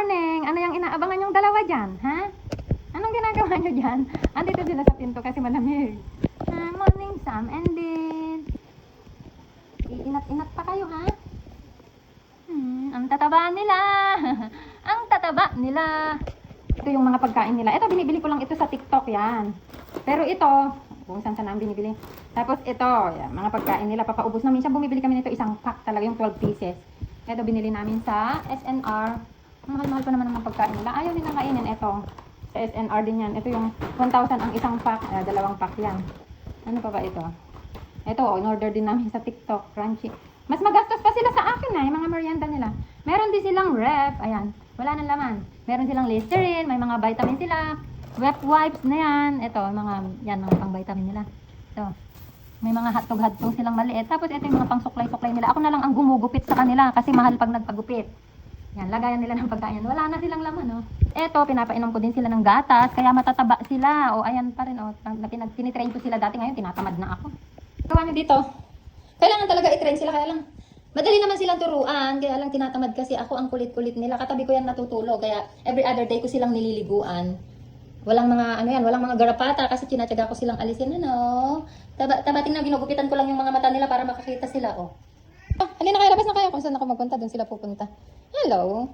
morning! Ano yung inaabangan yung dalawa dyan, ha? Anong ginagawa nyo dyan? Andito sila sa pinto kasi malamig. Morning, Sam and Lynn. Iinat-inat pa kayo, ha? Ang tataba nila. Ang tataba nila. Ito yung mga pagkain nila. Ito, binibili ko lang ito sa TikTok, yan. Pero ito, kung saan saan binibili. Tapos ito, yan, mga pagkain nila, papaubos na. Minsan bumibili kami nito isang pack talaga, yung 12 pieces. Ito, binili namin sa SNR. Mahal-mahal pa naman ang mga pagkain nila. Ayaw nilang kainin. Ito, sa SNR din yan. Ito yung 1,000 ang isang pack. Dalawang pack yan. Ano pa ba ito? Ito, in-order din namin sa TikTok, crunchy. Mas magastos pa sila sa akin yung mga merienda nila. Meron din silang ref, ayan, wala nang laman. Meron silang Listerine, may mga vitamin sila. Wet wipes na yan. Ito, yan, mga pang vitamin nila. Ito, may mga hotdog silang maliit. Tapos ito yung mga pang suklay-suklay nila. Ako na lang ang gumugupit sa kanila kasi mahal pag nagpagupit. Yan, lagayan nila ng pagkain. Wala na silang laman, no? Ito, pinapainom ko din sila ng gatas, kaya matataba sila. O, ayan pa rin, o. Tinitrain ko sila dati, ngayon tinatamad na ako. Gawa nyo dito. Kailangan talaga i-train sila, kaya lang madali naman silang turuan, kaya lang tinatamad kasi ako ang kulit-kulit nila. Katabi ko yan natutulog, kaya every other day ko silang nililiguan. Walang mga, walang mga garapata kasi tinatyaga ko silang alisin, Tabating na ginugupitan ko lang yung mga mata nila para makakita sila, oh. Halina kayo, labas na kayo kung saan ako magpunta, doon sila pupunta. Hello.